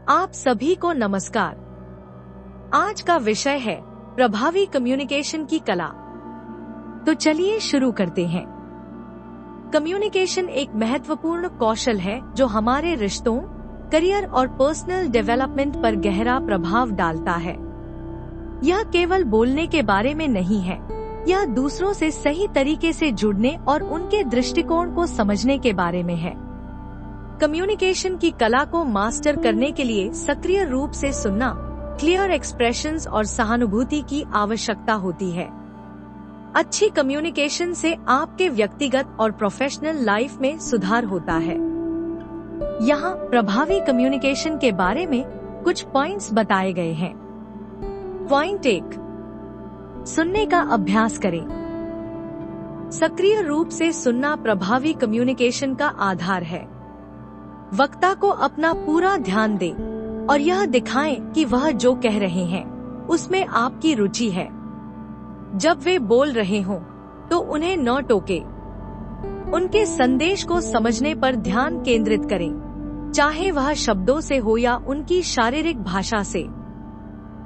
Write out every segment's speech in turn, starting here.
आप सभी को नमस्कार। आज का विषय है प्रभावी कम्युनिकेशन की कला। तो चलिए शुरू करते हैं। कम्युनिकेशन एक महत्वपूर्ण कौशल है जो हमारे रिश्तों, करियर और पर्सनल डेवलपमेंट पर गहरा प्रभाव डालता है। यह केवल बोलने के बारे में नहीं है, यह दूसरों से सही तरीके से जुड़ने और उनके दृष्टिकोण को समझने के बारे में है। कम्युनिकेशन की कला को मास्टर करने के लिए सक्रिय रूप से सुनना, क्लियर एक्सप्रेशंस और सहानुभूति की आवश्यकता होती है। अच्छी कम्युनिकेशन से आपके व्यक्तिगत और प्रोफेशनल लाइफ में सुधार होता है। यहाँ प्रभावी कम्युनिकेशन के बारे में कुछ पॉइंट्स बताए गए हैं। पॉइंट 1, सुनने का अभ्यास करें। सक्रिय रूप से सुनना प्रभावी कम्युनिकेशन का आधार है। वक्ता को अपना पूरा ध्यान दें और यह दिखाएं कि वह जो कह रहे हैं उसमें आपकी रुचि है। जब वे बोल रहे हों तो उन्हें न टोके। उनके संदेश को समझने पर ध्यान केंद्रित करें, चाहे वह शब्दों से हो या उनकी शारीरिक भाषा से।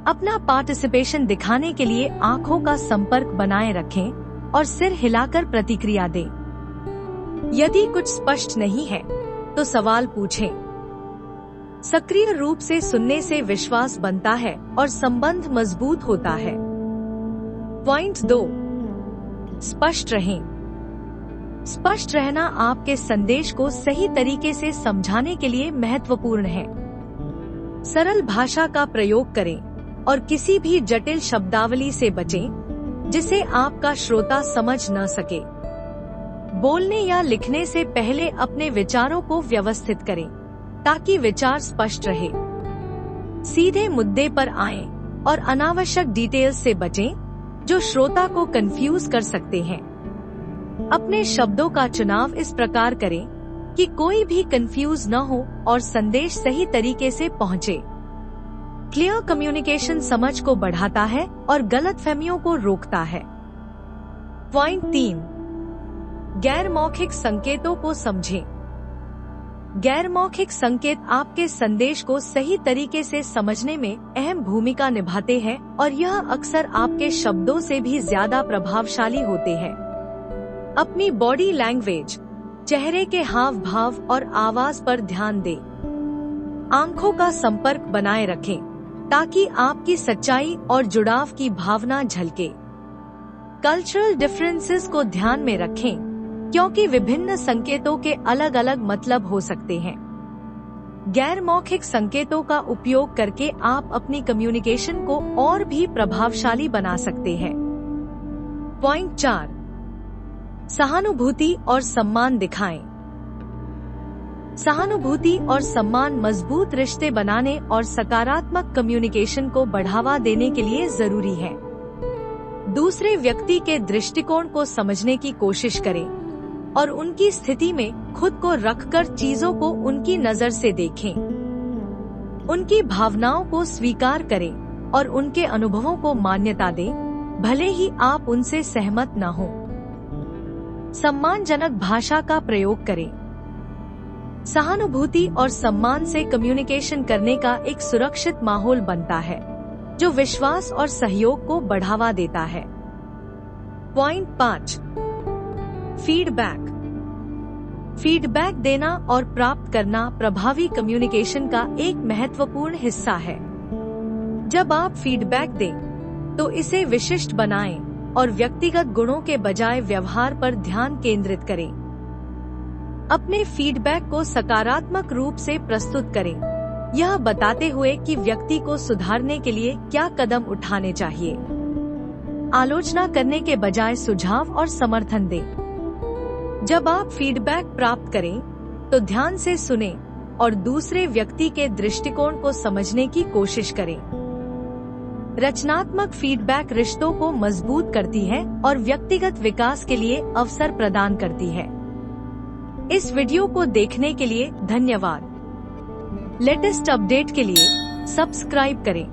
अपना पार्टिसिपेशन दिखाने के लिए आंखों का संपर्क बनाए रखें और सिर हिलाकर प्रतिक्रिया दें। यदि कुछ स्पष्ट नहीं है तो सवाल पूछें। सक्रिय रूप से सुनने से विश्वास बनता है और संबंध मजबूत होता है। पॉइंट 2, स्पष्ट रहें। स्पष्ट रहना आपके संदेश को सही तरीके से समझाने के लिए महत्वपूर्ण है। सरल भाषा का प्रयोग करें और किसी भी जटिल शब्दावली से बचें जिसे आपका श्रोता समझ न सके। बोलने या लिखने से पहले अपने विचारों को व्यवस्थित करें ताकि विचार स्पष्ट रहे। सीधे मुद्दे पर आएं और अनावश्यक डिटेल्स से बचें जो श्रोता को कंफ्यूज कर सकते हैं। अपने शब्दों का चुनाव इस प्रकार करें कि कोई भी कंफ्यूज न हो और संदेश सही तरीके से पहुंचे। क्लियर कम्युनिकेशन समझ को बढ़ाता है और गलतफहमियों को रोकता है। पॉइंट 3, गैर मौखिक संकेतों को समझें। गैर मौखिक संकेत आपके संदेश को सही तरीके से समझने में अहम भूमिका निभाते हैं और यह अक्सर आपके शब्दों से भी ज्यादा प्रभावशाली होते हैं। अपनी बॉडी लैंग्वेज, चेहरे के हाव भाव और आवाज पर ध्यान दें। आंखों का संपर्क बनाए रखें ताकि आपकी सच्चाई और जुड़ाव की भावना झलके। कल्चरल डिफरेंसेस को ध्यान में रखें क्योंकि विभिन्न संकेतों के अलग अलग मतलब हो सकते हैं। गैर मौखिक संकेतों का उपयोग करके आप अपनी कम्युनिकेशन को और भी प्रभावशाली बना सकते हैं। पॉइंट 4, सहानुभूति और सम्मान दिखाएं। सहानुभूति और सम्मान मजबूत रिश्ते बनाने और सकारात्मक कम्युनिकेशन को बढ़ावा देने के लिए जरूरी है। दूसरे व्यक्ति के दृष्टिकोण को समझने की कोशिश करें और उनकी स्थिति में खुद को रखकर चीजों को उनकी नजर से देखें। उनकी भावनाओं को स्वीकार करें और उनके अनुभवों को मान्यता दें, भले ही आप उनसे सहमत न हों। सम्मानजनक भाषा का प्रयोग करें। सहानुभूति और सम्मान से कम्युनिकेशन करने का एक सुरक्षित माहौल बनता है जो विश्वास और सहयोग को बढ़ावा देता है। पॉइंट 5, फीडबैक देना और प्राप्त करना प्रभावी कम्युनिकेशन का एक महत्वपूर्ण हिस्सा है। जब आप फीडबैक दें तो इसे विशिष्ट बनाएं और व्यक्तिगत गुणों के बजाय व्यवहार पर ध्यान केंद्रित करें। अपने फीडबैक को सकारात्मक रूप से प्रस्तुत करें, यह बताते हुए कि व्यक्ति को सुधारने के लिए क्या कदम उठाने चाहिए। आलोचना करने के बजाय सुझाव और समर्थन दें। जब आप फीडबैक प्राप्त करें तो ध्यान से सुनें और दूसरे व्यक्ति के दृष्टिकोण को समझने की कोशिश करें। रचनात्मक फीडबैक रिश्तों को मजबूत करती है और व्यक्तिगत विकास के लिए अवसर प्रदान करती है। इस वीडियो को देखने के लिए धन्यवाद। लेटेस्ट अपडेट के लिए सब्सक्राइब करें।